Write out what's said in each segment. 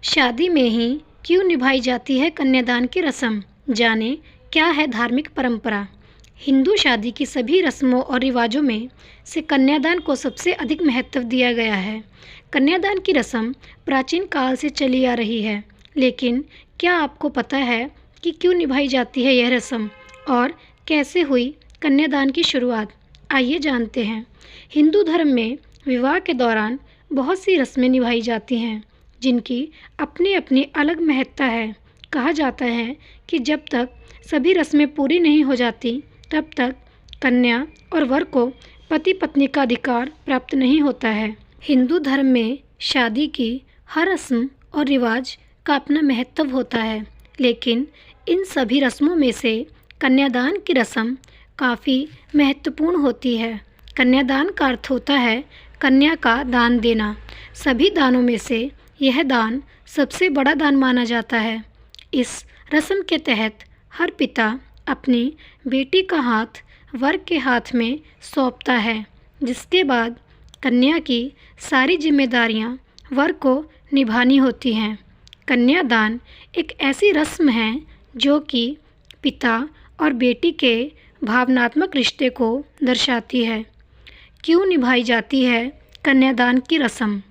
शादी में ही क्यों निभाई जाती है कन्यादान की रस्म? जानें क्या है धार्मिक परंपरा। हिंदू शादी की सभी रस्मों और रिवाजों में से कन्यादान को सबसे अधिक महत्व दिया गया है। कन्यादान की रस्म प्राचीन काल से चली आ रही है, लेकिन क्या आपको पता है कि क्यों निभाई जाती है यह रस्म और कैसे हुई कन्यादान की शुरुआत? आइए जानते हैं। हिंदू धर्म में विवाह के दौरान बहुत सी रस्में निभाई जाती हैं, जिनकी अपनी अपनी अलग महत्ता है। कहा जाता है कि जब तक सभी रस्में पूरी नहीं हो जाती, तब तक कन्या और वर को पति पत्नी का अधिकार प्राप्त नहीं होता है। हिंदू धर्म में शादी की हर रस्म और रिवाज का अपना महत्व होता है, लेकिन इन सभी रस्मों में से कन्यादान की रस्म काफ़ी महत्वपूर्ण होती है। कन्यादान का अर्थ होता है कन्या का दान देना। सभी दानों में से यह दान सबसे बड़ा दान माना जाता है। इस रस्म के तहत हर पिता अपनी बेटी का हाथ वर के हाथ में सौंपता है, जिसके बाद कन्या की सारी जिम्मेदारियां वर को निभानी होती हैं। कन्यादान एक ऐसी रस्म है जो कि पिता और बेटी के भावनात्मक रिश्ते को दर्शाती है। क्यों निभाई जाती है कन्यादान की रस्म?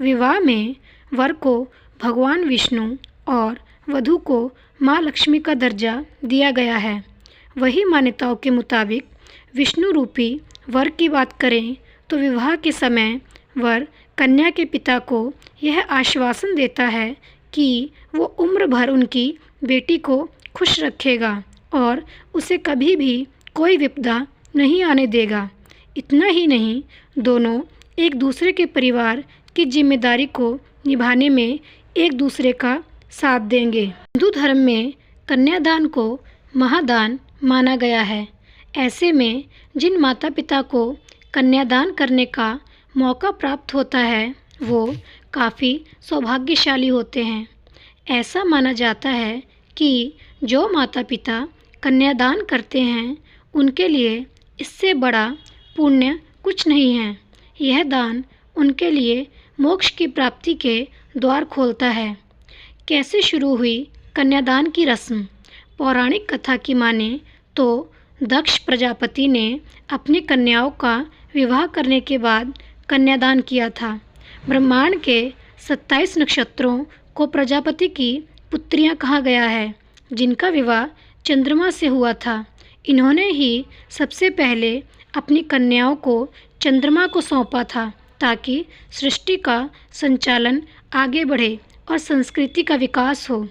विवाह में वर को भगवान विष्णु और वधू को माँ लक्ष्मी का दर्जा दिया गया है। वही मान्यताओं के मुताबिक विष्णु रूपी वर की बात करें तो विवाह के समय वर कन्या के पिता को यह आश्वासन देता है कि वो उम्र भर उनकी बेटी को खुश रखेगा और उसे कभी भी कोई विपदा नहीं आने देगा। इतना ही नहीं, दोनों एक दूसरे के परिवार की जिम्मेदारी को निभाने में एक दूसरे का साथ देंगे। हिंदू धर्म में कन्यादान को महादान माना गया है। ऐसे में जिन माता पिता को कन्यादान करने का मौका प्राप्त होता है, वो काफ़ी सौभाग्यशाली होते हैं। ऐसा माना जाता है कि जो माता पिता कन्यादान करते हैं, उनके लिए इससे बड़ा पुण्य कुछ नहीं है। यह दान उनके लिए मोक्ष की प्राप्ति के द्वार खोलता है। कैसे शुरू हुई कन्यादान की रस्म? पौराणिक कथा की माने तो दक्ष प्रजापति ने अपनी कन्याओं का विवाह करने के बाद कन्यादान किया था। ब्रह्मांड के 27 नक्षत्रों को प्रजापति की पुत्रियां कहा गया है, जिनका विवाह चंद्रमा से हुआ था। इन्होंने ही सबसे पहले अपनी कन्याओं को चंद्रमा को सौंपा था, ताकि सृष्टि का संचालन आगे बढ़े और संस्कृति का विकास हो।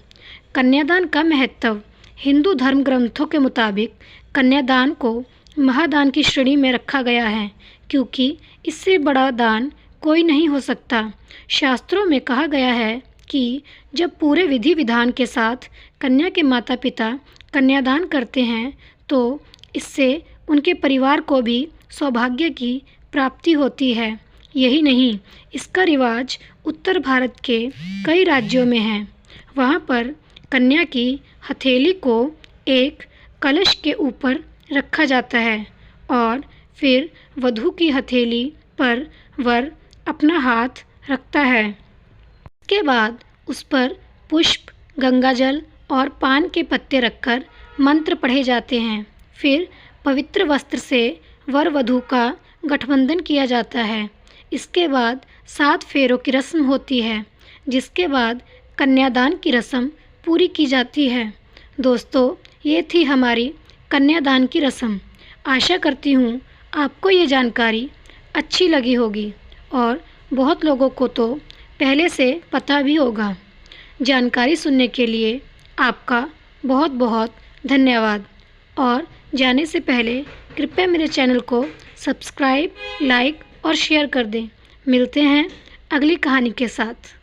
कन्यादान का महत्व। हिंदू धर्म ग्रंथों के मुताबिक कन्यादान को महादान की श्रेणी में रखा गया है, क्योंकि इससे बड़ा दान कोई नहीं हो सकता। शास्त्रों में कहा गया है कि जब पूरे विधि विधान के साथ कन्या के माता पिता कन्यादान करते हैं, तो इससे उनके परिवार को भी सौभाग्य की प्राप्ति होती है। यही नहीं, इसका रिवाज उत्तर भारत के कई राज्यों में है। वहाँ पर कन्या की हथेली को एक कलश के ऊपर रखा जाता है और फिर वधू की हथेली पर वर अपना हाथ रखता है। इसके बाद उस पर पुष्प, गंगाजल और पान के पत्ते रखकर मंत्र पढ़े जाते हैं। फिर पवित्र वस्त्र से वर वधू का गठबंधन किया जाता है। इसके बाद 7 फेरों की रस्म होती है, जिसके बाद कन्यादान की रस्म पूरी की जाती है। दोस्तों, ये थी हमारी कन्यादान की रस्म। आशा करती हूँ आपको ये जानकारी अच्छी लगी होगी और बहुत लोगों को तो पहले से पता भी होगा। जानकारी सुनने के लिए आपका बहुत बहुत धन्यवाद। और जाने से पहले कृपया मेरे चैनल को सब्सक्राइब, लाइक और शेयर कर दें। मिलते हैं अगली कहानी के साथ।